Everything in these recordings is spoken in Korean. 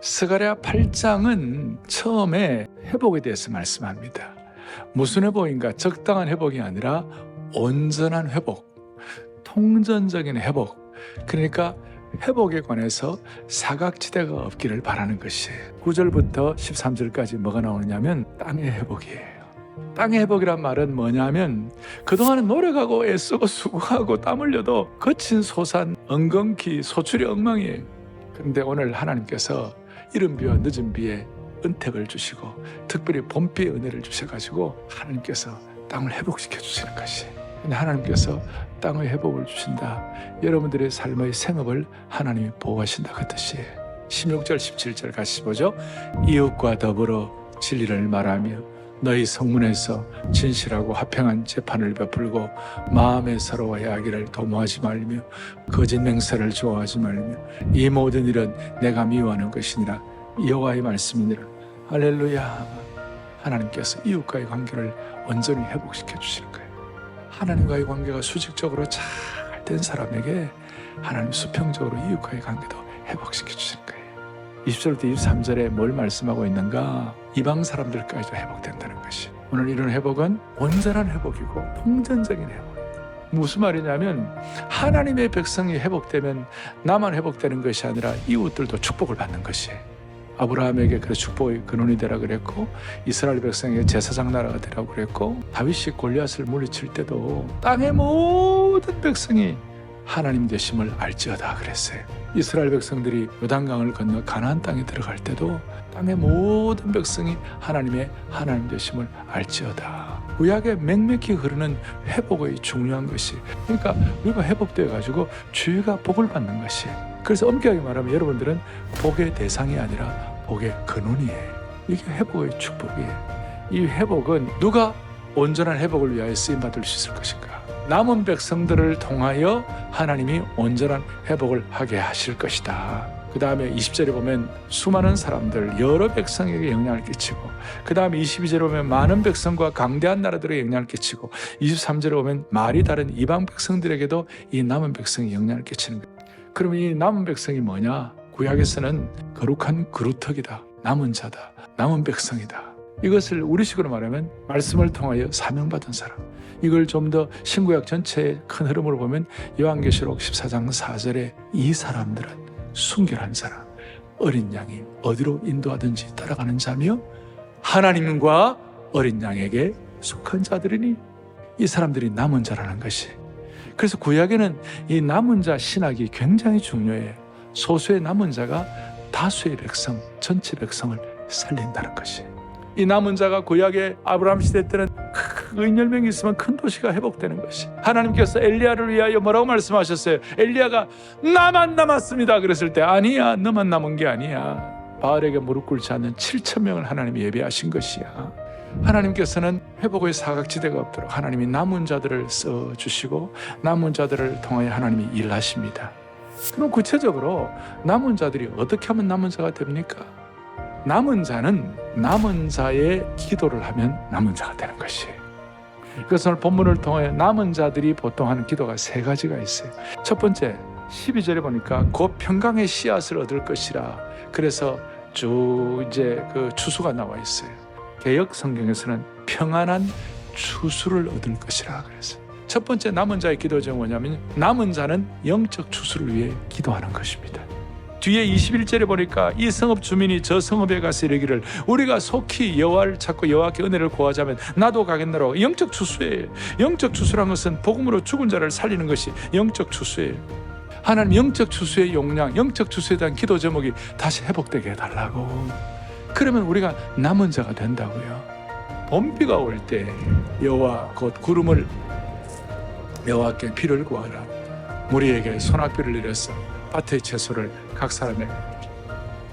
스가랴 8장은 처음에 회복에 대해서 말씀합니다. 무슨 회복인가? 적당한 회복이 아니라 온전한 회복, 통전적인 회복. 그러니까 회복에 관해서 사각지대가 없기를 바라는 것이에요. 9절부터 13절까지 뭐가 나오느냐면 땅의 회복이에요. 땅의 회복이란 말은 뭐냐면 그동안은 노력하고 애쓰고 수고하고 땀 흘려도 거친 소산, 엉겅퀴, 소출이 엉망이에요. 그런데 오늘 하나님께서 이른 비와 늦은 비에 은택을 주시고 특별히 봄비의 은혜를 주셔가지고 하나님께서 땅을 회복시켜 주시는 것이, 근데 하나님께서 땅의 회복을 주신다. 여러분들의 삶의 생업을 하나님이 보호하신다 그 뜻이에요. 16절 17절 같이 보죠. 이웃과 더불어 진리를 말하며 너희 성문에서 진실하고 화평한 재판을 베풀고 마음에 서로와 이야기를 도모하지 말며 거짓 맹세를 좋아하지 말며 이 모든 일은 내가 미워하는 것이니라. 여호와의 말씀이니라. 할렐루야. 하나님께서 이웃과의 관계를 온전히 회복시켜 주시는 거예요. 하나님과의 관계가 수직적으로 잘 된 사람에게 하나님 수평적으로 이웃과의 관계도 회복시켜 주시는 거예요. 20절부터 23절에 뭘 말씀하고 있는가? 이방 사람들까지도 회복된다는 것이. 오늘 이런 회복은 온전한 회복이고 통전적인 회복. 무슨 말이냐면 하나님의 백성이 회복되면 나만 회복되는 것이 아니라 이웃들도 축복을 받는 것이에요. 아브라함에게 그 축복의 근원이 되라 그랬고 이스라엘 백성에게 제사장 나라가 되라고 그랬고 다윗이 골리앗을 물리칠 때도 땅의 모든 백성이 하나님 되심을 알지어다 그랬어요. 이스라엘 백성들이 요단강을 건너 가나안 땅에 들어갈 때도 땅의 모든 백성이 하나님의 하나님 되심을 알지어다. 구약에 맹맥히 흐르는 회복의 중요한 것이, 그러니까 우리가 회복되어 가지고 주위가 복을 받는 것이. 그래서 엄격하게 말하면 여러분들은 복의 대상이 아니라 복의 근원이에요. 이게 회복의 축복이에요. 이 회복은 누가 온전한 회복을 위하여 쓰임받을 수 있을 것인가? 남은 백성들을 통하여 하나님이 온전한 회복을 하게 하실 것이다. 그 다음에 20절에 보면 수많은 사람들, 여러 백성에게 영향을 끼치고, 그 다음에 22절에 보면 많은 백성과 강대한 나라들에게 영향을 끼치고, 23절에 보면 말이 다른 이방 백성들에게도 이 남은 백성이 영향을 끼치는 거예요. 그럼 이 남은 백성이 뭐냐? 구약에서는 거룩한 그루터기다, 남은 자다, 남은 백성이다. 이것을 우리식으로 말하면 말씀을 통하여 사명받은 사람. 이걸 좀 더 신구약 전체의 큰 흐름으로 보면 요한계시록 14장 4절에 이 사람들은 순결한 사람, 어린 양이 어디로 인도하든지 따라가는 자며 하나님과 어린 양에게 속한 자들이니, 이 사람들이 남은 자라는 것이. 그래서 구약에는 이 남은 자 신학이 굉장히 중요해요. 소수의 남은 자가 다수의 백성, 전체 백성을 살린다는 것이. 이 남은 자가 구약의 아브라함 시대 때는 큰 10명이 있으면 큰 도시가 회복되는 것이. 하나님께서 엘리야를 위하여 뭐라고 말씀하셨어요? 엘리야가 나만 남았습니다 그랬을 때 아니야, 너만 남은 게 아니야. 바알에게 무릎 꿇지 않는 7,000명을 하나님이 예배하신 것이야. 하나님께서는 회복의 사각지대가 없도록 하나님이 남은 자들을 써주시고 남은 자들을 통하여 하나님이 일하십니다. 그럼 구체적으로 남은 자들이 어떻게 하면 남은 자가 됩니까? 남은 자는 남은 자의 기도를 하면 남은 자가 되는 것이에요. 그래서 오늘 본문을 통해 남은 자들이 보통 하는 기도가 3가지가 있어요. 첫 번째, 12절에 보니까 곧 평강의 씨앗을 얻을 것이라. 그래서 쭉 이제 그 추수가 나와 있어요. 개역 성경에서는 평안한 추수를 얻을 것이라 그래서 첫 번째 남은 자의 기도 제목은 뭐냐면 남은 자는 영적 추수를 위해 기도하는 것입니다. 뒤에 21절에 보니까 이 성읍 주민이 저 성읍에 가서 이르기를 우리가 속히 여호와를 찾고 여호와께 은혜를 구하자면 나도 가겠노라. 영적 추수예요. 영적 추수란 것은 복음으로 죽은 자를 살리는 것이 영적 추수예요. 하나님 영적 추수의 용량, 영적 추수에 대한 기도 제목이 다시 회복되게 해달라고. 그러면 우리가 남은 자가 된다고요. 봄비가 올 때 여호와 곧 구름을 여호와께 비를 구하라. 무리에게 소낙비를 내렸어. 밭의 채소를 각 사람에게.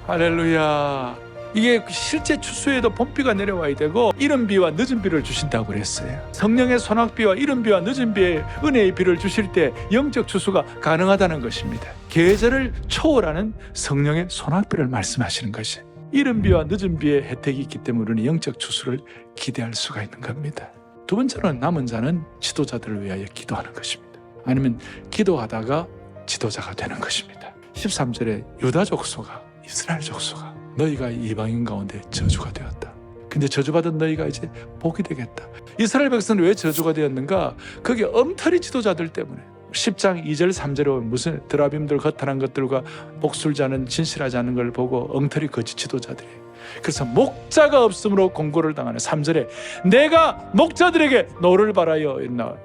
할렐루야. 이게 실제 추수에도 봄비가 내려와야 되고 이른 비와 늦은 비를 주신다고 그랬어요. 성령의 소낙비와 이른 비와 늦은 비의 은혜의 비를 주실 때 영적 추수가 가능하다는 것입니다. 계절을 초월하는 성령의 소낙비를 말씀하시는 것이. 이른 비와 늦은 비의 혜택이 있기 때문에 우리는 영적 추수를 기대할 수가 있는 겁니다. 두 번째는 남은 자는 지도자들을 위하여 기도하는 것입니다. 아니면 기도하다가 지도자가 되는 것입니다. 13절에 유다 족속아, 이스라엘 족속아, 너희가 이방인 가운데 저주가 되었다. 근데 저주받은 너희가 이제 복이 되겠다. 이스라엘 백성은 왜 저주가 되었는가? 그게 엉터리 지도자들 때문에. 10장 2절 3절에 무슨 드라빔들 거탈한 것들과 복술자는 진실하지 않은 걸 보고 엉터리 거짓 지도자들이, 그래서 목자가 없으므로 공고를 당하는 3절에 내가 목자들에게 노를 바라요 있나.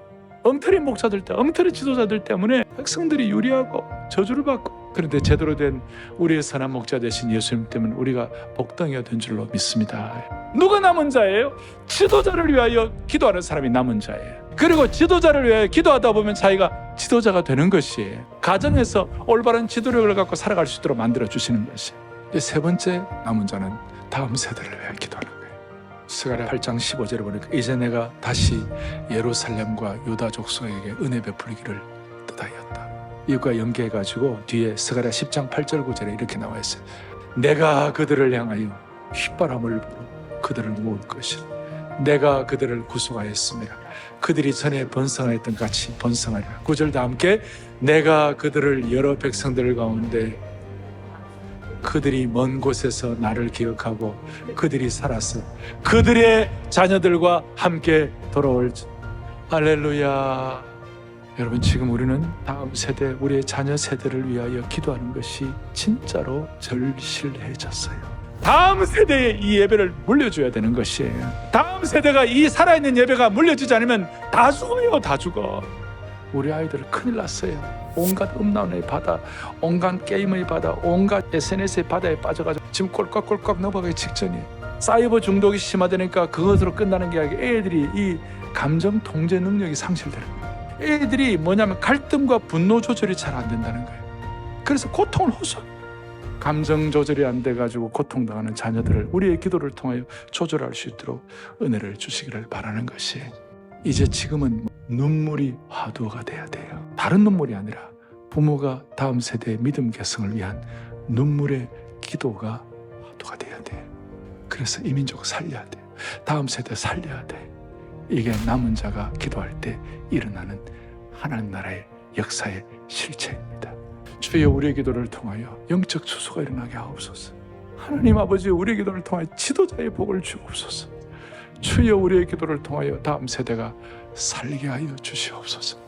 엉터리 목자들 때, 엉터리 지도자들 때문에 백성들이 유리하고 저주를 받고. 그런데 제대로 된 우리의 선한 목자 되신 예수님 때문에 우리가 복덩이가 된 줄로 믿습니다. 누가 남은 자예요? 지도자를 위하여 기도하는 사람이 남은 자예요. 그리고 지도자를 위하여 기도하다 보면 자기가 지도자가 되는 것이에요. 가정에서 올바른 지도력을 갖고 살아갈 수 있도록 만들어 주시는 것이에요. 세 번째 남은 자는 다음 세대를 위하여 기도하는 거예요. 스가랴 8장 15절에 보니까 이제 내가 다시 예루살렘과 유다 족속에게 은혜 베풀기를 뜻하였다. 이것과 연계해가지고 뒤에 스가랴 10장 8절 9절에 이렇게 나와 있어요. 내가 그들을 향하여 휘바람을 불어 그들을 모을 것이라. 내가 그들을 구속하였습니다. 그들이 전에 번성하였던 같이 번성하리라. 9절 다 함께 내가 그들을 여러 백성들 가운데 그들이 먼 곳에서 나를 기억하고 그들이 살아서 그들의 자녀들과 함께 돌아올. 할렐루야. 여러분, 지금 우리는 다음 세대, 우리의 자녀 세대를 위하여 기도하는 것이 진짜로 절실해졌어요. 다음 세대에 이 예배를 물려줘야 되는 것이에요. 다음 세대가 이 살아있는 예배가 물려지지 않으면 다 죽어요. 다 죽어. 우리 아이들 큰일 났어요. 온갖 음란의 바다, 온갖 게임의 바다, 온갖 SNS의 바다에 빠져가지고 지금 꼴깍꼴깍 넘어가기 직전이에요. 사이버 중독이 심화되니까 그것으로 끝나는 게 아니라 애들이 이 감정 통제 능력이 상실되는 거예요. 애들이 뭐냐면 갈등과 분노 조절이 잘 안 된다는 거예요. 그래서 고통을 호소해요. 감정 조절이 안 돼가지고 고통당하는 자녀들을 우리의 기도를 통하여 조절할 수 있도록 은혜를 주시기를 바라는 것이, 이제 지금은 눈물이 화두가 돼야 돼요. 다른 눈물이 아니라 부모가 다음 세대의 믿음 개성을 위한 눈물의 기도가 화두가 돼야 돼요. 그래서 이 민족을 살려야 돼요. 다음 세대 살려야 돼. 이게 남은 자가 기도할 때 일어나는 하나님 나라의 역사의 실체입니다. 주여, 우리의 기도를 통하여 영적 추수가 일어나게 하옵소서. 하나님 아버지, 우리의 기도를 통하여 지도자의 복을 주옵소서. 주여, 우리의 기도를 통하여 다음 세대가 살게 하여 주시옵소서.